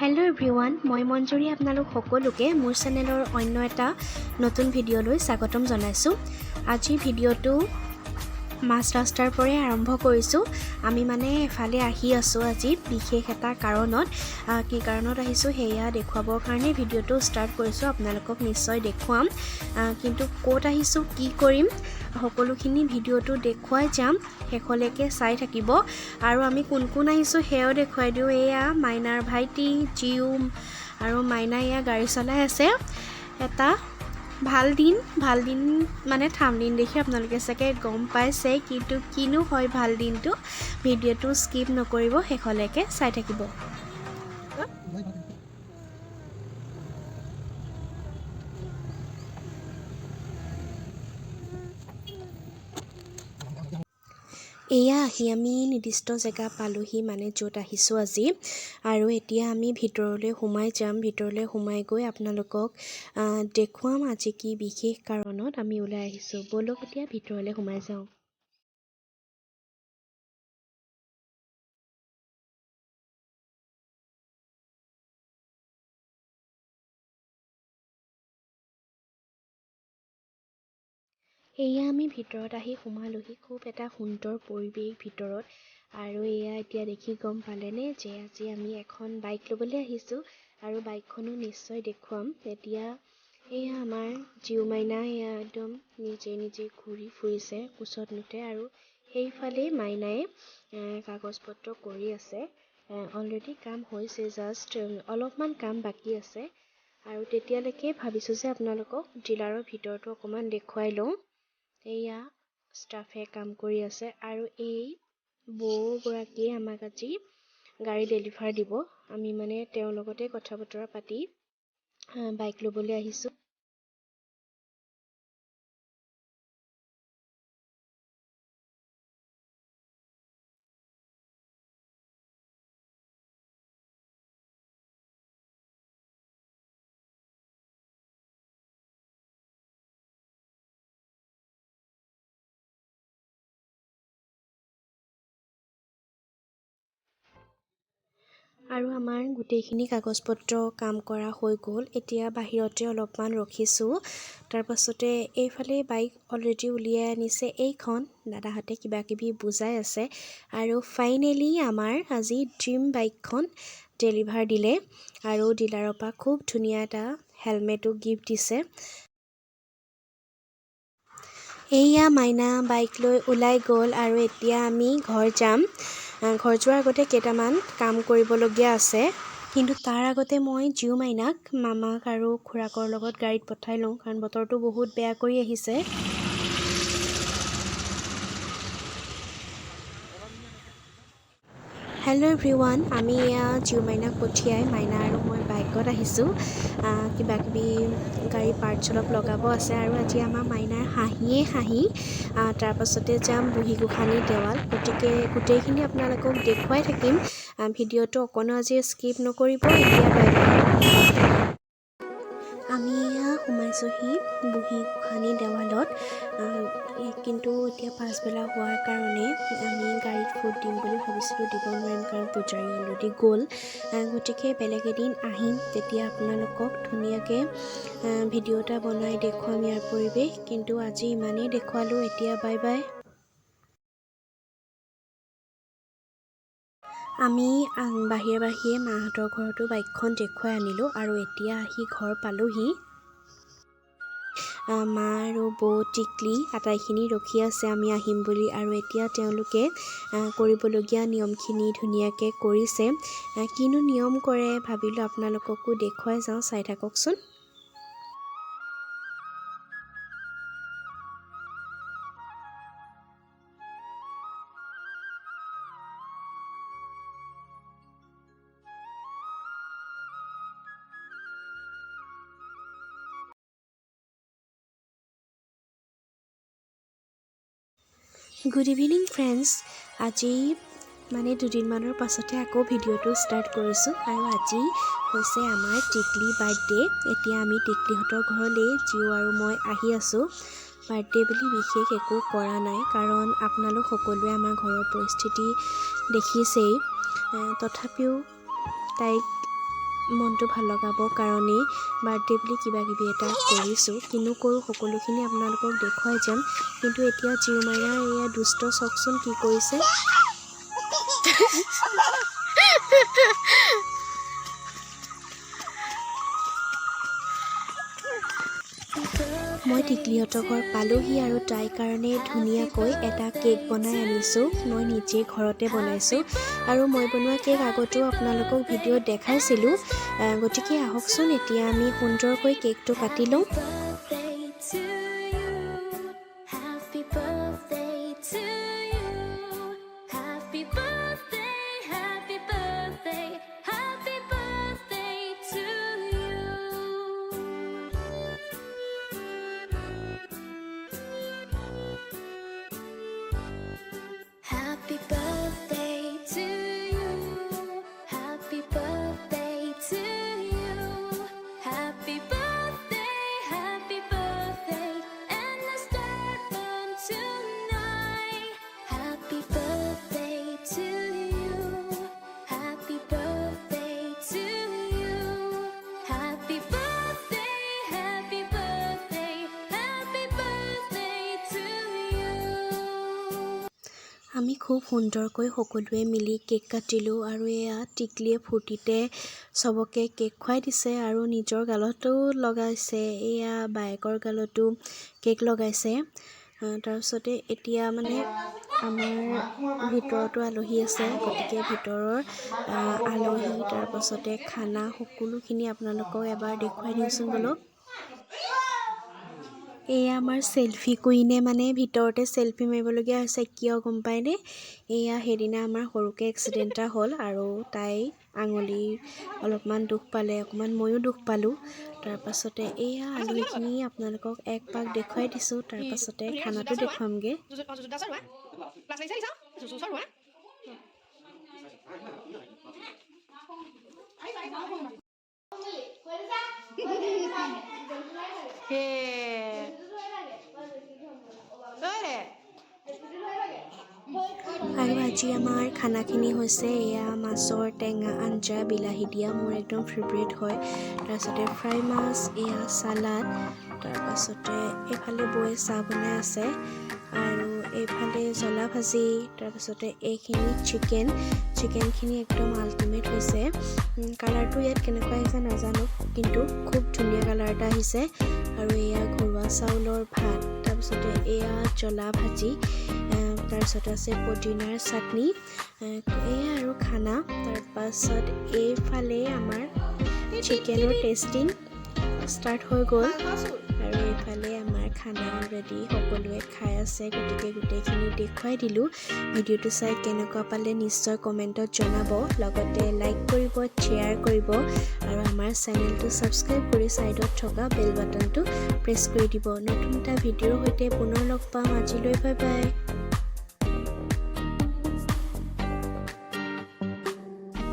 Hello' everyone, মই মঞ্জুৰী আপোনালোক সকলোকে মোৰ চেনেলৰ অন্য এটা নতুন ভিডিঅ'লৈ স্বাগতম জনাইছোঁ। আজিৰ ভিডিঅ'টো মাছ ৰাস্তাৰ পৰাই আৰম্ভ কৰিছোঁ। আমি এফালে আহি আছোঁ আজি বিশেষ এটা কাৰণত। কি কাৰণত আহিছোঁ সেয়া দেখুৱাবৰ কাৰণে ভিডিঅ'টো ষ্টাৰ্ট কৰিছোঁ। আপোনালোকক নিশ্চয় দেখুৱাম, কিন্তু ক'ত আহিছোঁ, কি কৰিম, সকলোখিনি ভিডিঅ'টো দেখুৱাই যাম। শেষলৈকে চাই থাকিব আৰু আমি কোন কোন আহিছোঁ সেয়াও দেখুৱাই দিওঁ। এয়া মাইনাৰ ভাইটি জিউ আৰু মাইনা এয়া গাড়ী চলাই আছে। এটা ভাল দিন ঠাম দিন দেখি আপোনালোকে চাগে গম পাইছে, কিন্তু কিনো হয় ভাল দিনটো। ভিডিঅ'টো স্কিপ নকৰিব, শেষলৈকে চাই থাকিব। এয়া আহি আমি নিৰ্দিষ্ট জেগা পালোহি, য'ত আহিছোঁ আজি। আৰু এতিয়া আমি ভিতৰলৈ সোমাই যাম। ভিতৰলৈ সোমাই গৈ আপোনালোকক দেখুৱাম আজি কি বিশেষ কাৰণত আমি ওলাই আহিছোঁ। ব'লক এতিয়া ভিতৰলৈ সোমাই যাওঁ। এয়া আমি ভিতৰত আহি সোমালোহি। খুব এটা সুন্দৰ পৰিৱেশ ভিতৰত। আৰু এয়া এতিয়া দেখি গম পালেনে যে আজি আমি এখন বাইক ল'বলৈ আহিছোঁ, আৰু বাইকখনো নিশ্চয় দেখুৱাম। এতিয়া এয়া আমাৰ জিউ মাইনা এয়া একদম নিজে ঘূৰি ফুৰিছে কোচত নুঠে, আৰু সেইফালে মাইনাই কাগজ পত্ৰ কৰি আছে। অলৰেডি কাম হৈছে, জাষ্ট অলপমান কাম বাকী আছে। আৰু তেতিয়ালৈকে ভাবিছোঁ যে আপোনালোকক ডিলাৰৰ ভিতৰতো অকণমান দেখুৱাই লওঁ। এয়া ষ্টাফে কাম কৰি আছে, আৰু এই বৌগৰাকীয়ে আমাক আজি গাড়ী ডেলিভাৰ দিব। আমি তেওঁৰ লগতে কথা বতৰা পাতি বাইক ল'বলৈ আহিছোঁ। আৰু আমাৰ গোটেইখিনি কাগজ পত্ৰ কাম কৰা হৈ গ'ল। এতিয়া বাহিৰতে অলপমান ৰখিছোঁ। তাৰপাছতে এইফালে বাইক অলৰেডি উলিয়াই আনিছে। এইখন দাদাহঁতে কিবা কিবি বুজাই আছে। আৰু ফাইনেলি আমাৰ আজি ড্ৰিম বাইকখন ডেলিভাৰ দিলে, আৰু ডিলাৰৰ পৰা খুব ধুনীয়া এটা হেলমেটো গিফ্ট দিছে। এয়া মাইনা বাইক লৈ ওলাই গ'ল, আৰু এতিয়া আমি ঘৰ যাম। ঘৰ যোৱাৰ আগতে কেইটামান কাম কৰিবলগীয়া আছে, কিন্তু তাৰ আগতে মই জিউ মাইনাক মামাক আৰু খুৰাকৰ লগত গাড়ীত পঠাই লওঁ, কাৰণ বতৰটো বহুত বেয়া কৰি আহিছে। হেল্ল' এভৰিৱান, আমি এয়া জিউ মাইনাক পঠিয়াই মাইনা আৰু মই বাইকত আহিছোঁ। কিবা কিবি গাড়ী পাৰ্টছ অলপ লগাব আছে, আৰু আজি আমাৰ মাইনাৰ হাঁহি তাৰপাছতে যাম বুঢ়ীগোসানী দেৱাল। গতিকে গোটেইখিনি আপোনালোকক দেখুৱাই থাকিম। ভিডিঅ'টো অকণো আজি স্কিপ নকৰিব। এতিয়া বাই বাই। আমি এয়া সোমাইছোঁহি বুঢ়ীগোসানী দেৱালত, কিন্তু এতিয়া পাছবেলা হোৱাৰ কাৰণে আমি গাড়ীত ফুট দিম বুলি ভাবিছিলোঁ, দিব নোৱাৰিম কাৰণ পূজাৰী অলৰেডি গ'ল। গতিকে বেলেগ এদিন আহিম, তেতিয়া আপোনালোকক ধুনীয়াকৈ ভিডিঅ' এটা বনাই দেখুৱাম ইয়াৰ পৰিৱেশ। কিন্তু আজি ইমানেই দেখুৱালোঁ, এতিয়া বাই বাই। আমি বাহিৰে মাহঁতৰ ঘৰতো বাইকখন দেখুৱাই আনিলোঁ, আৰু এতিয়া আহি ঘৰ পালোহি। মা আৰু বৌ টিকলি আটাইখিনি ৰখি আছে আমি আহিম বুলি, আৰু এতিয়া তেওঁলোকে কৰিবলগীয়া নিয়মখিনি ধুনীয়াকৈ কৰিছে। কিনো নিয়ম কৰে ভাবিলোঁ আপোনালোককো দেখুৱাই যাওঁ, চাই থাককচোন। Good evening friends. আজি দুদিনমানৰ পাছতে আকৌ ভিডিঅ'টো ষ্টাৰ্ট কৰিছোঁ, আৰু আজি হৈছে আমাৰ টিকলি বাৰ্থডে'। এতিয়া আমি টিকলিহঁতৰ ঘৰলৈ জিউ আৰু মই আহি আছোঁ। বাৰ্থডে' বুলি বিশেষ একো কৰা নাই, কাৰণ আপোনালোক সকলোৱে আমাৰ ঘৰৰ পৰিস্থিতি দেখিছেই। তথাপিও তাইক মনটো ভাল লগাবৰ কাৰণেই বাৰ্থডে বুলি কিবা কিবি এটা কৰিছোঁ। কিনো কৰোঁ সকলোখিনি আপোনালোকক দেখুৱাই যাম। কিন্তু এতিয়া জিউমাইনাৰ এয়া দুষ্ট চাওকচোন কি কৰিছে। মই টিকলিহঁতৰ ঘৰ পালোহি আৰু তাইৰ কাৰণে ধুনীয়াকৈ এটা কেক বনাই আনিছোঁ। মই নিজে ঘৰতে বনাইছোঁ আৰু মই বনোৱা কেক আগতেও আপোনালোকক ভিডিঅ'ত দেখাইছিলোঁ। গতিকে আহকচোন এতিয়া আমি সুন্দৰকৈ কেকটো কাটি লওঁ। Happy birthday to you. Happy birthday to you. Happy birthday, and let's start fun tonight. Happy birthday to you. Happy birthday to you. Happy birthday, happy birthday to you. আমি খুব সুন্দৰকৈ সকলোৱে মিলি কেক কাটিলোঁ আৰু এয়া টিকলিয়ে ফূৰ্তিতে চবকে কেক খুৱাই দিছে আৰু নিজৰ গালতো লগাইছে। এয়া বায়েকৰ গালতো কেক লগাইছে। তাৰপিছতে এতিয়া মানে আমাৰ ভিতৰতো আলহী আছে। গতিকে ভিতৰৰ আলহী তাৰপাছতে খানা সকলোখিনি আপোনালোকক এবাৰ দেখুৱাই দিওঁচোন বলক। এয়া আমাৰ চেলফি কুইনে মানে ভিতৰতে চেলফি মাৰিবলগীয়া হৈছে। কিয় গম পায়নে? এয়া সেইদিনা আমাৰ সৰুকৈ এক্সিডেণ্ট এটা হ'ল আৰু তাই আঙুলিৰ অলপমান দুখ পালে, অকণমান ময়ো দুখ পালোঁ। তাৰপাছতে এয়া আলহীখিনি আপোনালোকক এক পাক দেখুৱাই দিছোঁ। তাৰপাছতে খানাটো দেখুৱামগৈ। আৰু আজি আমাৰ খানাখিনি হৈছে এয়া মাছৰ টেঙা আঞ্জা বিলাহী দিয়া, মোৰ একদম ফেভৰেট হয়। তাৰপাছতে ফ্ৰাই মাছ, এয়া চালাড, তাৰপাছতে এইফালে বৌয়ে চাহ বনাই আছে আৰু এইফালে জ্বলা ভাজি, তাৰপাছতে এইখিনি চিকেনখিনি একদম আল্টিমেট হৈছে। কালাৰটো ইয়াত কেনেকুৱা আহিছে নাজানো, কিন্তু খুব ধুনীয়া কালাৰ এটা আহিছে। আৰু এয়া ঘৰুৱা চাউলৰ ভাত, তাৰপিছতে এয়া জ্বলা ভাজি, তাৰপিছত আছে পদিনাৰ চাটনি, এয়া আৰু খানা। তাৰপাছত এইফালে আমাৰ চিকেনৰ টেষ্টিং ষ্টাৰ্ট হৈ গ'ল আৰু এইফালে আমাৰ খানা অলৰেডি সকলোৱে খাই আছে। গতিকে গোটেইখিনি দেখুৱাই দিলোঁ। ভিডিঅ'টো চাই কেনেকুৱা পালে নিশ্চয় কমেণ্টত জনাব, লগতে লাইক কৰিব, শ্বেয়াৰ কৰিব আৰু আমাৰ চেনেলটো ছাবস্ক্ৰাইব কৰি ছাইডত থকা বেল বাটনটো প্ৰেছ কৰি দিব। নতুন এটা ভিডিঅ'ৰ সৈতে পুনৰ লগ পাম। আজিলৈ বাই বাই।